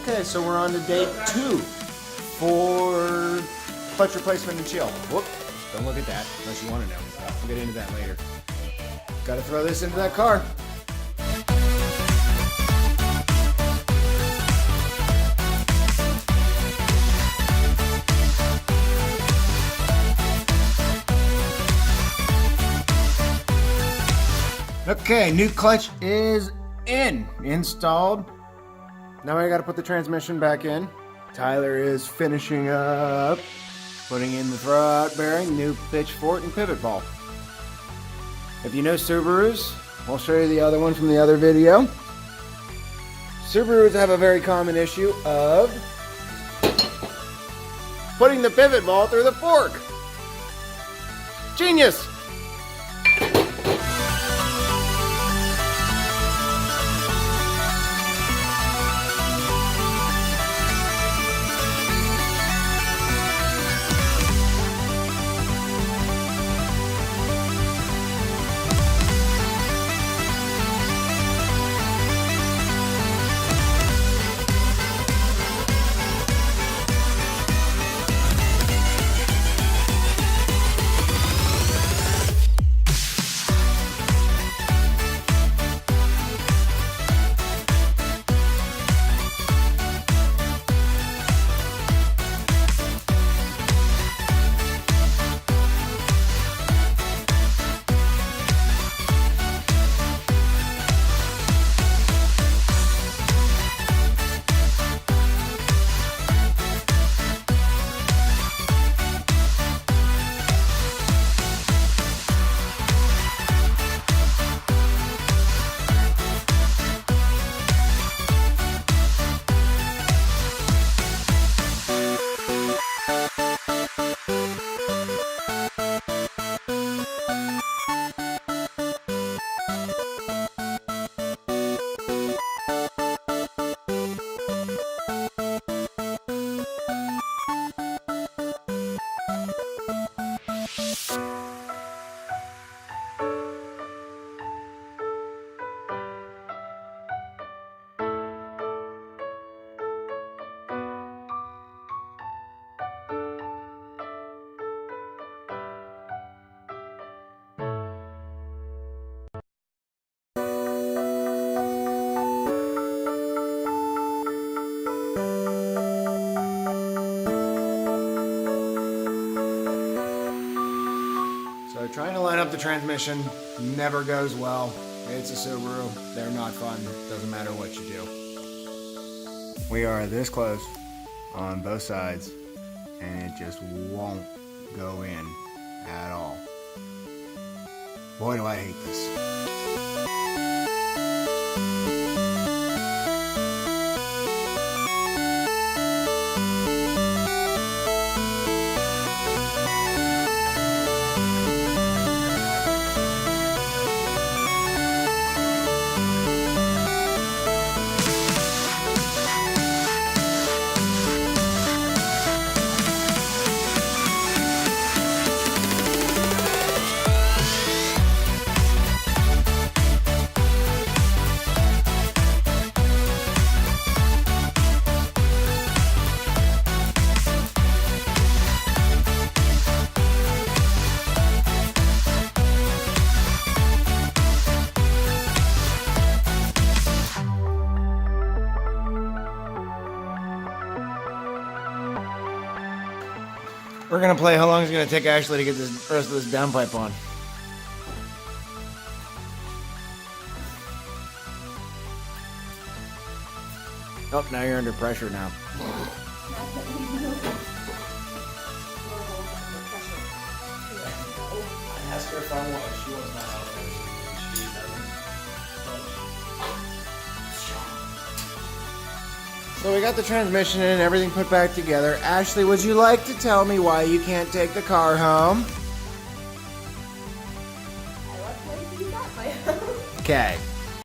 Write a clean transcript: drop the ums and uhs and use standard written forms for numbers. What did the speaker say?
Okay, so we're on to day 2 for clutch replacement and chill. Whoop, don't look at that unless you want to know. We'll get into that later. Got to throw this into that car. Okay, new clutch is installed. Now I gotta put the transmission back in. Tyler is finishing up, putting in the throwout bearing, new pitchfork and pivot ball. If you know Subarus, I'll show you the other one from the other video. Subarus have a very common issue of putting the pivot ball through the fork. Genius! Trying to line up the transmission never goes well. It's a Subaru. They're not fun. Doesn't matter what you do. We are this close on both sides, and it just won't go in at all. Boy, do I hate this. We're gonna play how long it's gonna take Ashley to get this rest of this downpipe on. Oh, now you're under pressure now. ask her if I want. She wants my help. She doesn't. So we got the transmission in and everything put back together. Ashley, would you like to tell me why you can't take the car home? I left my keys at my house. Okay.